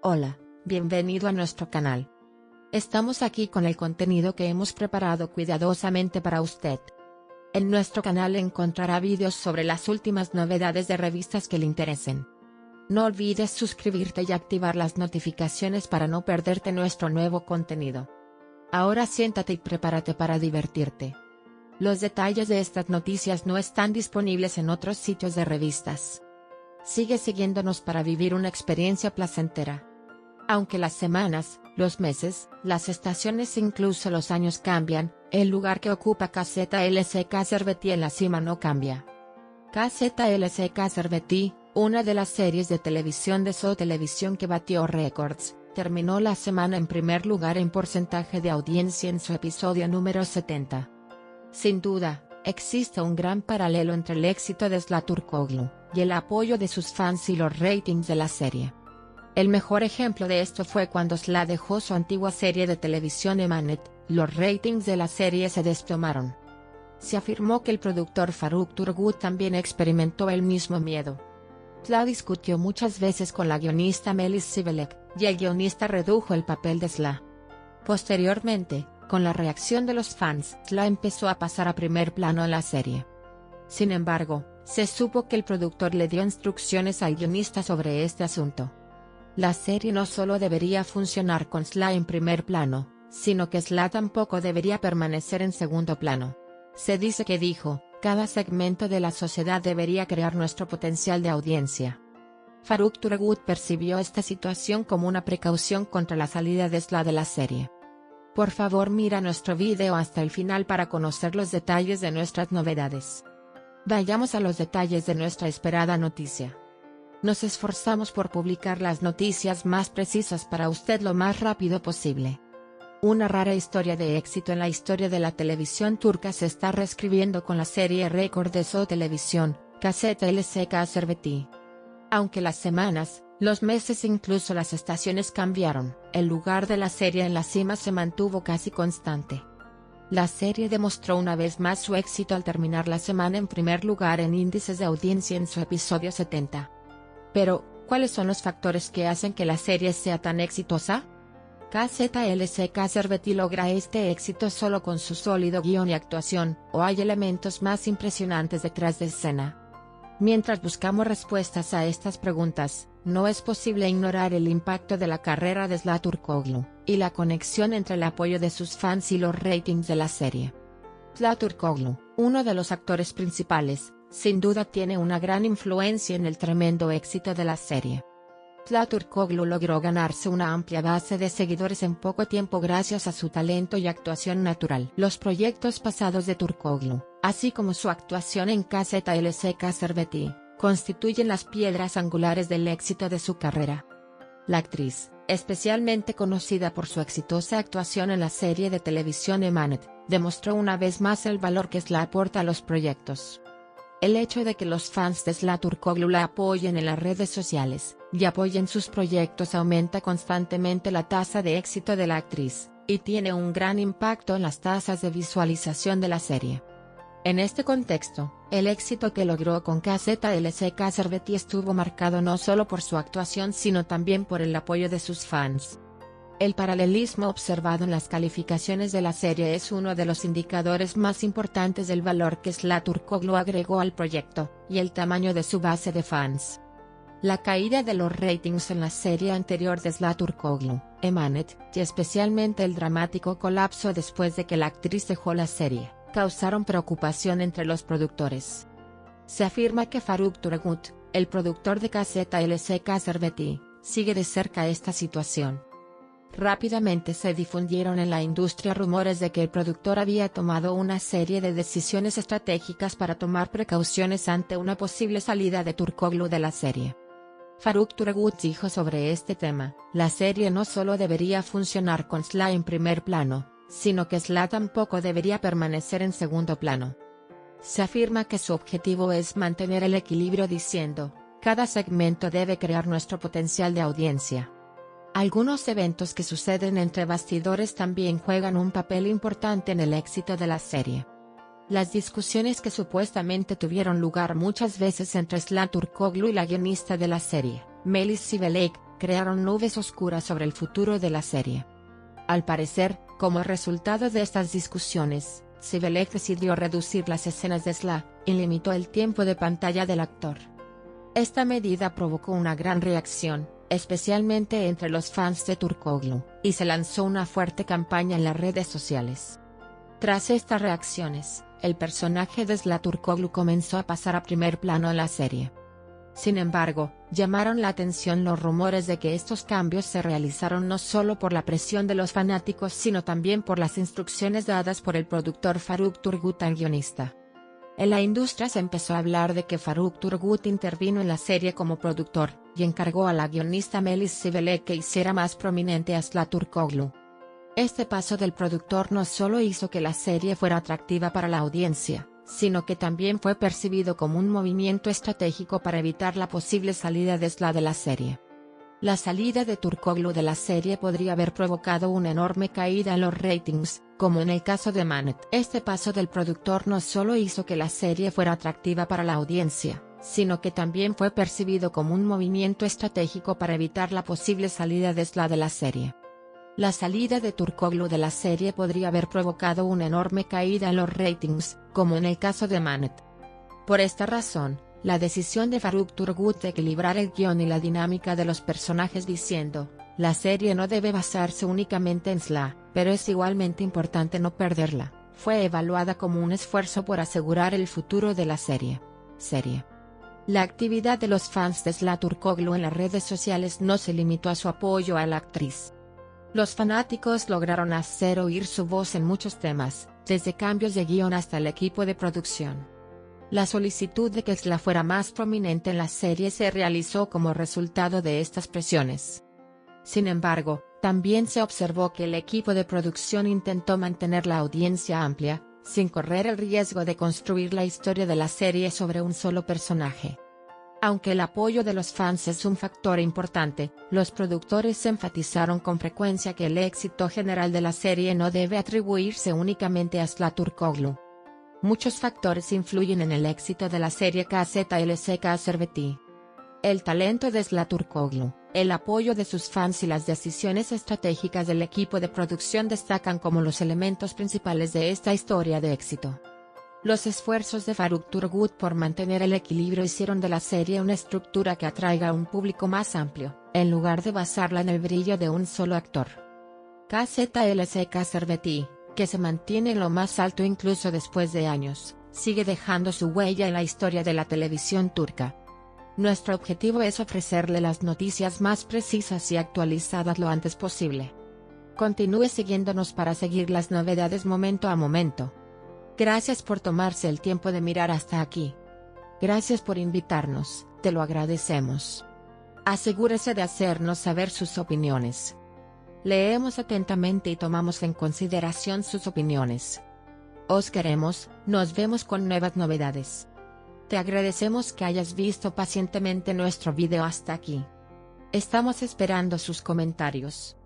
Hola, bienvenido a nuestro canal. Estamos aquí con el contenido que hemos preparado cuidadosamente para usted. En nuestro canal encontrará vídeos sobre las últimas novedades de revistas que le interesen. No olvides suscribirte y activar las notificaciones para no perderte nuestro nuevo contenido. Ahora siéntate y prepárate para divertirte. Los detalles de estas noticias no están disponibles en otros sitios de revistas. Sigue siguiéndonos para vivir una experiencia placentera. Aunque las semanas, los meses, las estaciones e incluso los años cambian, el lugar que ocupa KZLCK Cervetty en la cima no cambia. KZLCK Cervetty, una de las series de televisión de Zoo Televisión que batió récords, terminó la semana en primer lugar en porcentaje de audiencia en su episodio número 70. Sin duda, existe un gran paralelo entre el éxito de Zlaturkoglu y el apoyo de sus fans y los ratings de la serie. El mejor ejemplo de esto fue cuando Zla dejó su antigua serie de televisión Emanet, los ratings de la serie se desplomaron. Se afirmó que el productor Faruk Turgut también experimentó el mismo miedo. Zla discutió muchas veces con la guionista Melis Sivelek, y el guionista redujo el papel de Zla. Posteriormente, con la reacción de los fans, Zla empezó a pasar a primer plano en la serie. Sin embargo, se supo que el productor le dio instrucciones al guionista sobre este asunto. La serie no solo debería funcionar con Zla en primer plano, sino que Zla tampoco debería permanecer en segundo plano. Se dice que dijo, cada segmento de la sociedad debería crear nuestro potencial de audiencia. Faruk Turgut percibió esta situación como una precaución contra la salida de Zla de la serie. Por favor mira nuestro video hasta el final para conocer los detalles de nuestras novedades. Vayamos a los detalles de nuestra esperada noticia. Nos esforzamos por publicar las noticias más precisas para usted lo más rápido posible. Una rara historia de éxito en la historia de la televisión turca se está reescribiendo con la serie récord de Zoo Televisión, KZLCK Cervetty. Aunque las semanas, los meses e incluso las estaciones cambiaron, el lugar de la serie en la cima se mantuvo casi constante. La serie demostró una vez más su éxito al terminar la semana en primer lugar en índices de audiencia en su episodio 70. Pero, ¿cuáles son los factores que hacen que la serie sea tan exitosa? KZLCK Cervetty logra este éxito solo con su sólido guión y actuación, o hay elementos más impresionantes detrás de escena. Mientras buscamos respuestas a estas preguntas, no es posible ignorar el impacto de la carrera de Zlaturkoglu, y la conexión entre el apoyo de sus fans y los ratings de la serie. Zlaturkoglu, uno de los actores principales, sin duda tiene una gran influencia en el tremendo éxito de la serie. Zlaturkoglu logró ganarse una amplia base de seguidores en poco tiempo gracias a su talento y actuación natural. Los proyectos pasados de Turkoglu, así como su actuación en KZLCK Cervetty, constituyen las piedras angulares del éxito de su carrera. La actriz, especialmente conocida por su exitosa actuación en la serie de televisión Emanet, demostró una vez más el valor que Zla aporta a los proyectos. El hecho de que los fans de Zlaturkoglu la apoyen en las redes sociales, y apoyen sus proyectos aumenta constantemente la tasa de éxito de la actriz, y tiene un gran impacto en las tasas de visualización de la serie. En este contexto, el éxito que logró con KZLCK Cervetty estuvo marcado no solo por su actuación sino también por el apoyo de sus fans. El paralelismo observado en las calificaciones de la serie es uno de los indicadores más importantes del valor que Zlaturkoglu agregó al proyecto, y el tamaño de su base de fans. La caída de los ratings en la serie anterior de Zlaturkoglu, Emanet, y especialmente el dramático colapso después de que la actriz dejó la serie, causaron preocupación entre los productores. Se afirma que Faruk Turgut, el productor de KZLCK Cervetty, sigue de cerca esta situación. Rápidamente se difundieron en la industria rumores de que el productor había tomado una serie de decisiones estratégicas para tomar precauciones ante una posible salida de Turkoglu de la serie. Faruk Turgut dijo sobre este tema, la serie no solo debería funcionar con Zla en primer plano, sino que Zla tampoco debería permanecer en segundo plano. Se afirma que su objetivo es mantener el equilibrio diciendo, cada segmento debe crear nuestro potencial de audiencia. Algunos eventos que suceden entre bastidores también juegan un papel importante en el éxito de la serie. Las discusiones que supuestamente tuvieron lugar muchas veces entre Zlaturkoglu y la guionista de la serie, Melis Sivelek, crearon nubes oscuras sobre el futuro de la serie. Al parecer, como resultado de estas discusiones, Sivelec decidió reducir las escenas de Sla, y limitó el tiempo de pantalla del actor. Esta medida provocó una gran reacción, especialmente entre los fans de Turkoglu, y se lanzó una fuerte campaña en las redes sociales. Tras estas reacciones, el personaje de Sla Turkoglu comenzó a pasar a primer plano en la serie. Sin embargo, llamaron la atención los rumores de que estos cambios se realizaron no solo por la presión de los fanáticos sino también por las instrucciones dadas por el productor Faruk Turgut al guionista. En la industria se empezó a hablar de que Faruk Turgut intervino en la serie como productor, y encargó a la guionista Melis Sivelec que hiciera más prominente a Sla Turkoglu. Este paso del productor no solo hizo que la serie fuera atractiva para la audiencia, sino que también fue percibido como un movimiento estratégico para evitar la posible salida de Sla de la serie. La salida de Turkoglu de la serie podría haber provocado una enorme caída en los ratings, como en el caso de Manet. Este paso del productor no solo hizo que la serie fuera atractiva para la audiencia, sino que también fue percibido como un movimiento estratégico para evitar la posible salida de Sla de la serie. La salida de Turkoglu de la serie podría haber provocado una enorme caída en los ratings, como en el caso de Manet. Por esta razón, la decisión de Faruk Turgut de equilibrar el guión y la dinámica de los personajes diciendo, la serie no debe basarse únicamente en Sla, pero es igualmente importante no perderla, fue evaluada como un esfuerzo por asegurar el futuro de la serie. La actividad de los fans de Sla Turkoglu en las redes sociales no se limitó a su apoyo a la actriz. Los fanáticos lograron hacer oír su voz en muchos temas, desde cambios de guión hasta el equipo de producción. La solicitud de que Sla fuera más prominente en la serie se realizó como resultado de estas presiones. Sin embargo, también se observó que el equipo de producción intentó mantener la audiencia amplia, sin correr el riesgo de construir la historia de la serie sobre un solo personaje. Aunque el apoyo de los fans es un factor importante, los productores enfatizaron con frecuencia que el éxito general de la serie no debe atribuirse únicamente a Sla Turkoglu. Muchos factores influyen en el éxito de la serie KZLCK Serveti. El talento de Sla Turkoglu, el apoyo de sus fans y las decisiones estratégicas del equipo de producción destacan como los elementos principales de esta historia de éxito. Los esfuerzos de Faruk Turgut por mantener el equilibrio hicieron de la serie una estructura que atraiga a un público más amplio, en lugar de basarla en el brillo de un solo actor. KZLCK Serveti, que se mantiene en lo más alto incluso después de años, sigue dejando su huella en la historia de la televisión turca. Nuestro objetivo es ofrecerle las noticias más precisas y actualizadas lo antes posible. Continúe siguiéndonos para seguir las novedades momento a momento. Gracias por tomarse el tiempo de mirar hasta aquí. Gracias por invitarnos, te lo agradecemos. Asegúrese de hacernos saber sus opiniones. Leemos atentamente y tomamos en consideración sus opiniones. Os queremos, nos vemos con nuevas novedades. Te agradecemos que hayas visto pacientemente nuestro video hasta aquí. Estamos esperando sus comentarios.